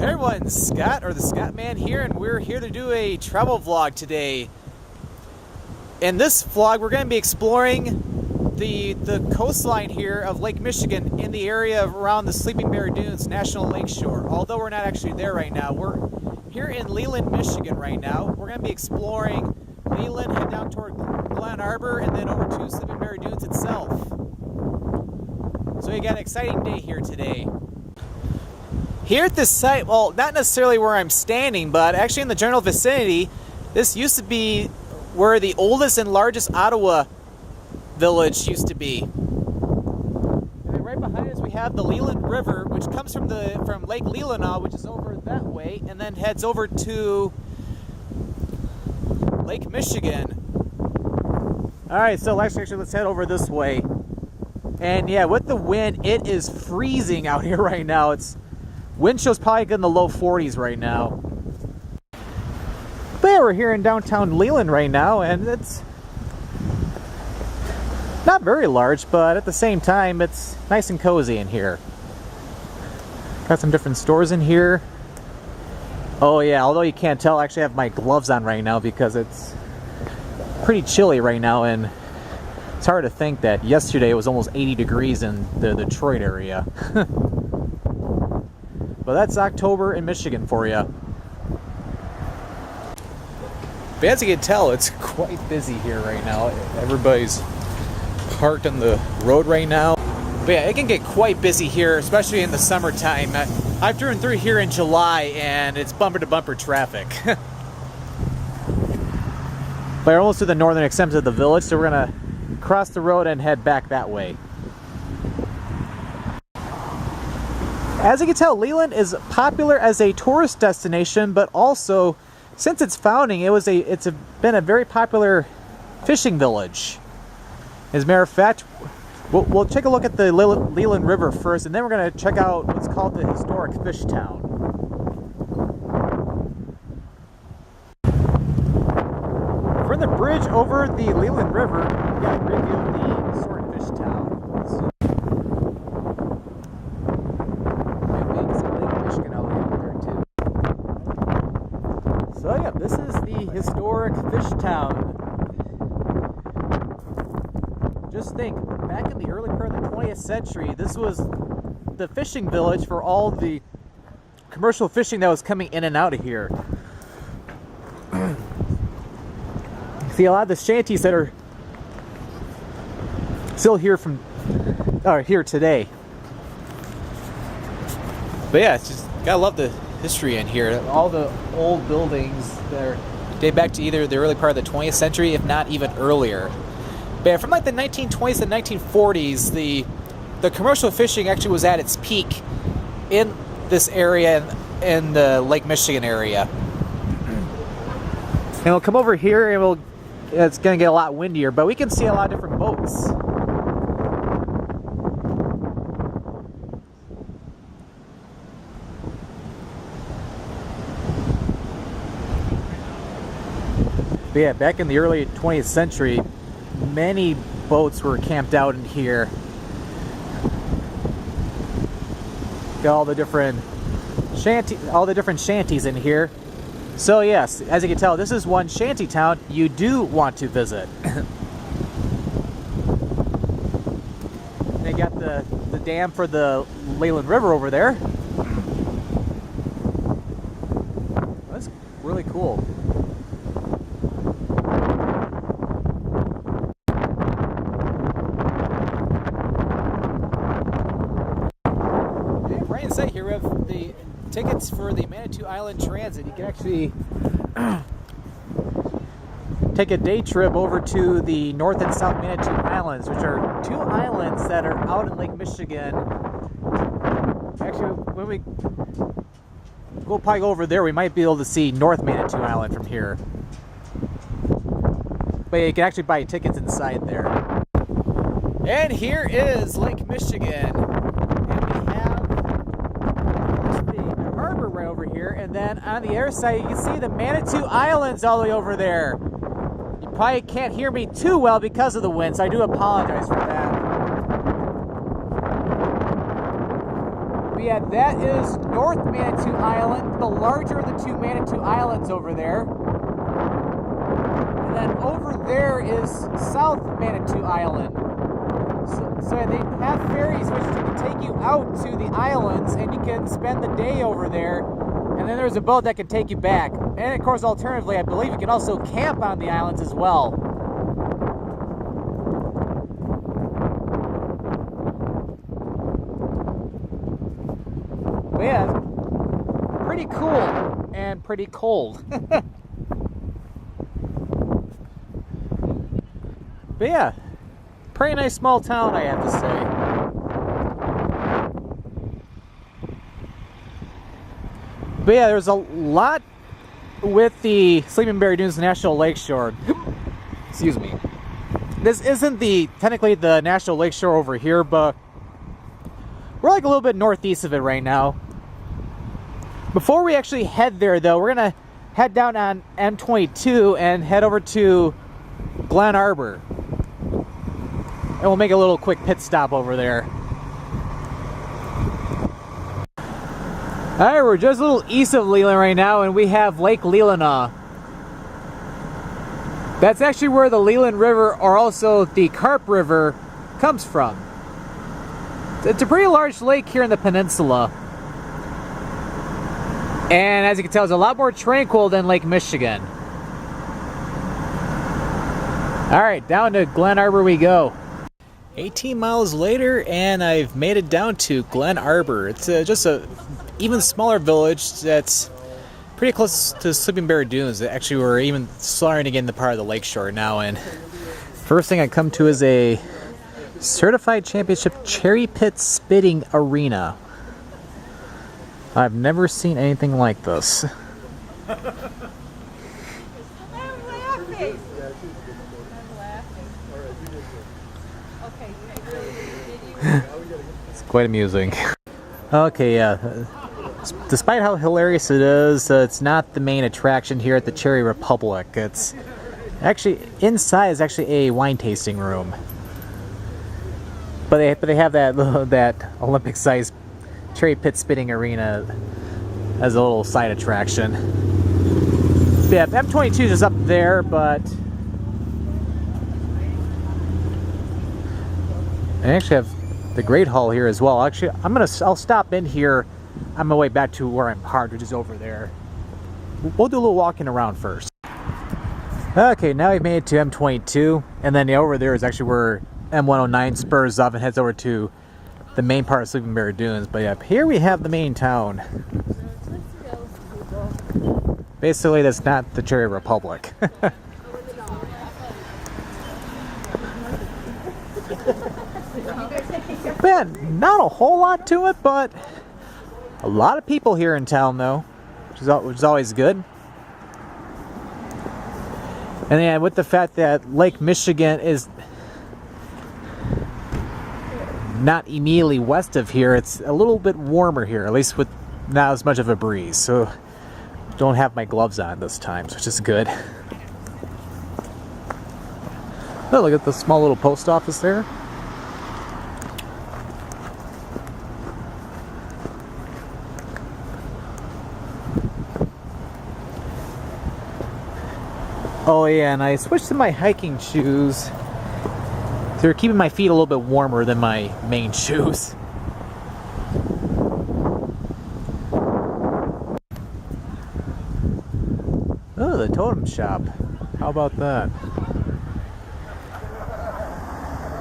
Hey everyone, Scott or the Scott Man here, and we're here to do a travel vlog today. In this vlog, we're going to be exploring the coastline here of Lake Michigan in the area around the Sleeping Bear Dunes National Lakeshore. Although we're not actually there right now, we're here in Leland, Michigan right now. We're going to be exploring Leland, head down toward Glen Arbor, and then over to Sleeping Bear Dunes itself. So we got an exciting day here today. Here at this site, well, not necessarily where I'm standing, but actually in the general vicinity, this used to be where the oldest and largest Ottawa village used to be. And then right behind us we have the Leland River, which comes from Lake Leelanau, which is over that way, and then heads over to Lake Michigan. Alright, so actually let's head over this way. And yeah, with the wind, it is freezing out here right now. Wind chill's probably in the low 40s right now. But yeah, we're here in downtown Leland right now, and it's not very large, but at the same time, it's nice and cozy in here. Got some different stores in here. Oh yeah, although you can't tell, I actually have my gloves on right now because it's pretty chilly right now, and it's hard to think that yesterday it was almost 80 degrees in the Detroit area. But that's October in Michigan for you. But as you can tell, it's quite busy here right now. Everybody's parked on the road right now. But yeah, it can get quite busy here, especially in the summertime. I've driven through here in July, and it's bumper-to-bumper traffic. But we're almost to the northern extent of the village, so we're going to cross the road and head back that way. As you can tell, Leland is popular as a tourist destination, but also, since its founding, it's been a very popular fishing village. As a matter of fact, we'll take a look at the Leland River first, and then we're going to check out what's called the historic Fishtown. From the bridge over the Leland River, we got a great view of the historic Fishtown. So yeah, this is the historic Fishtown. Just think, back in the early part of the 20th century, this was the fishing village for all the commercial fishing that was coming in and out of here. See, a lot of the shanties that are still here here today. But yeah, it's just gotta love the history in here. All the old buildings that date back to either the early part of the 20th century, if not even earlier. But yeah, from like the 1920s and 1940s, the commercial fishing actually was at its peak in this area, in the Lake Michigan area. And we'll come over here, and it's going to get a lot windier, but we can see a lot of different boats. But yeah, back in the early 20th century, many boats were camped out in here. Got all the different shanties in here. So yes, as you can tell, this is one shanty town you do want to visit. They got the dam for the Leland River over there. That's really cool. Right inside here we have the tickets for the Manitou Island Transit. You can actually take a day trip over to the North and South Manitou Islands, which are two islands that are out in Lake Michigan. Actually, when we'll probably go over there, we might be able to see North Manitou Island from here. But yeah, you can actually buy tickets inside there. And here is Lake Michigan. Right over here, and then on the other side you can see the Manitou Islands all the way over there. You probably can't hear me too well because of the wind, so I do apologize for that. But But yeah, that is North Manitou Island, the larger of the two Manitou Islands over there. And then over there is South Manitou Island. So they have ferries which can take you out to the islands and you can spend the day over there. And then there's a boat that can take you back. And of course, alternatively, I believe you can also camp on the islands as well. But yeah, pretty cool and pretty cold. But yeah, pretty nice small town, I have to say. But yeah, there's a lot with the Sleeping Bear Dunes National Lakeshore. Excuse me. This isn't technically the National Lakeshore over here, but we're like a little bit northeast of it right now. Before we actually head there, though, we're gonna head down on M22 and head over to Glen Arbor. And we'll make a little quick pit stop over there. Alright, we're just a little east of Leland right now, and we have Lake Leelanau. That's actually where the Leland River, or also the Carp River, comes from. It's a pretty large lake here in the peninsula. And as you can tell, it's a lot more tranquil than Lake Michigan. Alright, down to Glen Arbor we go. 18 miles later, and I've made it down to Glen Arbor. It's just a even smaller village that's pretty close to Sleeping Bear Dunes. Actually, we're even starting to get in the part of the lakeshore now, and first thing I come to is a certified championship cherry pit spitting arena. I've never seen anything like this. It's quite amusing. Okay, yeah. Despite how hilarious it is, it's not the main attraction here at the Cherry Republic. It's actually inside is actually a wine tasting room, but they have that Olympic-sized cherry pit spitting arena as a little side attraction. But yeah, M22 is just up there, but I actually have the Great Hall here as well. Actually, I'll stop in here on my way back to where I'm parked, which is over there. We'll do a little walking around first. Okay, now we've made it to M22, and then over there is actually where M109 spurs off and heads over to the main part of Sleeping Bear Dunes. But yeah, here we have the main town. Basically, that's not the Cherry Republic. Man, not a whole lot to it, but a lot of people here in town, though, which is always good. And then with the fact that Lake Michigan is not immediately west of here, it's a little bit warmer here, at least with not as much of a breeze. So don't have my gloves on this time, which is good. Oh, look at the small little post office there. Oh yeah, and I switched to my hiking shoes. They're keeping my feet a little bit warmer than my main shoes. Oh, the totem shop. How about that?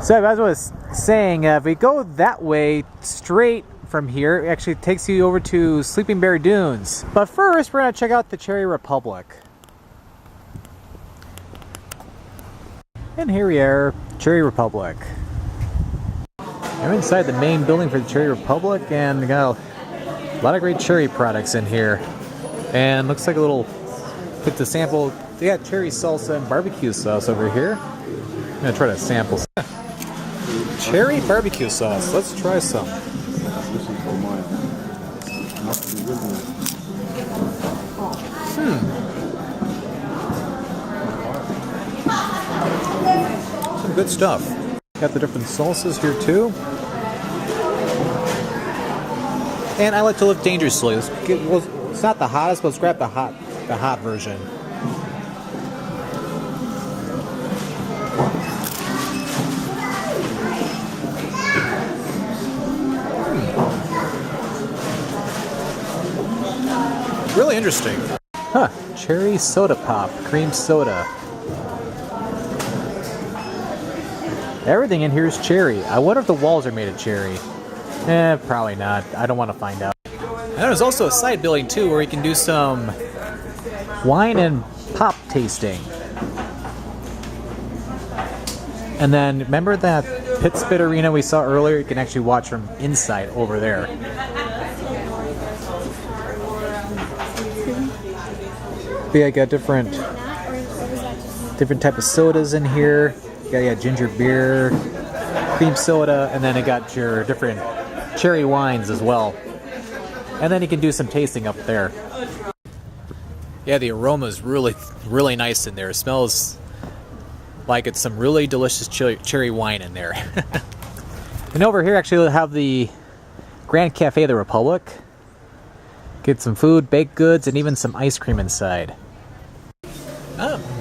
So as I was saying, if we go that way straight from here, it actually takes you over to Sleeping Bear Dunes. But first, we're going to check out the Cherry Republic. And here we are, Cherry Republic. I'm inside the main building for the Cherry Republic, and we got a lot of great cherry products in here. And looks like a little bit to sample. They got cherry salsa and barbecue sauce over here. I'm gonna try to sample cherry barbecue sauce. Let's try some. Some good stuff. Got the different salsas here too. And I like to live dangerously. It's not the hottest, but let's grab the hot version. Really interesting. Huh, cherry soda pop, cream soda. Everything in here is cherry. I wonder if the walls are made of cherry. Probably not. I don't want to find out. And there's also a side building too where you can do some wine and pop tasting. And then remember that pit spit arena we saw earlier? You can actually watch from inside over there. But yeah, I got different type of sodas in here. You got ginger beer, cream soda, and then it got your different cherry wines as well. And then you can do some tasting up there. Yeah, the aroma is really nice in there. It smells like it's some really delicious cherry wine in there. And over here actually we'll have the Grand Cafe of the Republic. Get some food, baked goods, and even some ice cream inside.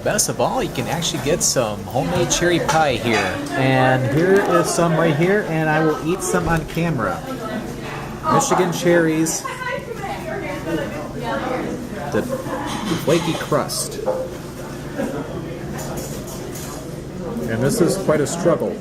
Best of all, you can actually get some homemade cherry pie here. And here is some right here, and I will eat some on camera. Michigan cherries. The flaky crust. And this is quite a struggle.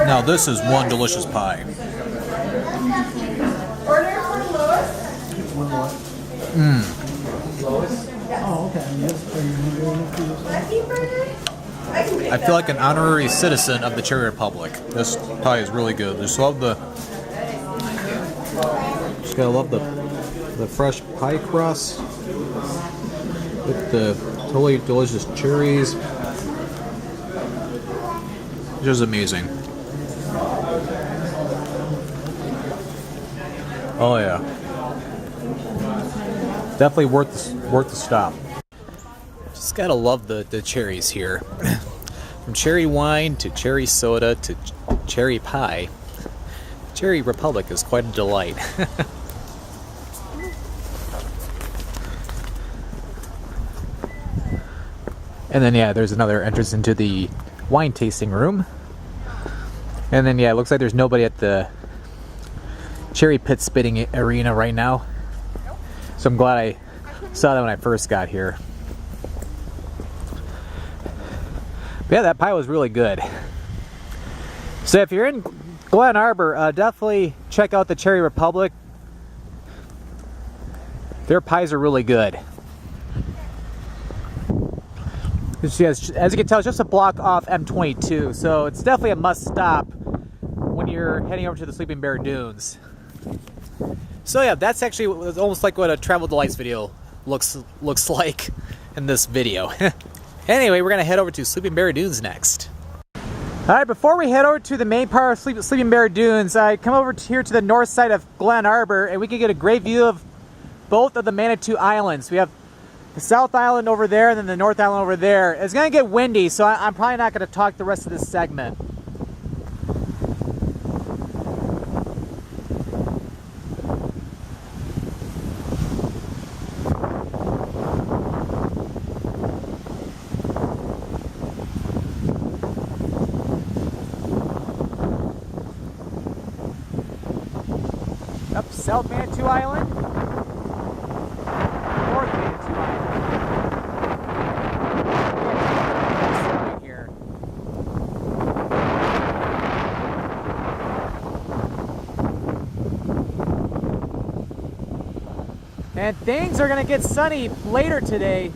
Now this is one delicious pie. I feel like an honorary citizen of the Cherry Republic. This pie is really good. Just gotta love the fresh pie crust with the totally delicious cherries. Just amazing. Oh yeah, definitely worth the stop. Just gotta love the cherries here. From cherry wine to cherry soda to cherry pie, Cherry Republic is quite a delight. And then yeah, there's another entrance into the wine tasting room. And then yeah, it looks like there's nobody at the cherry pit spitting arena right now. So I'm glad I saw that when I first got here. But yeah, that pie was really good. So if you're in Glen Arbor, definitely check out the Cherry Republic. Their pies are really good. As you can tell, it's just a block off M22, so it's definitely a must stop when you're heading over to the Sleeping Bear Dunes. So yeah, that's actually almost like what a Travel Delights video looks like in this video. Anyway, we're gonna head over to Sleeping Bear Dunes next. Alright, before we head over to the main part of Sleeping Bear Dunes, I come over here to the north side of Glen Arbor, and we can get a great view of both of the Manitou Islands. We have the South Island over there, and then the North Island over there. It's gonna get windy, so I'm probably not gonna talk the rest of this segment. Up South Manitou Island, North Manitou Island. Right here. And things are gonna get sunny later today.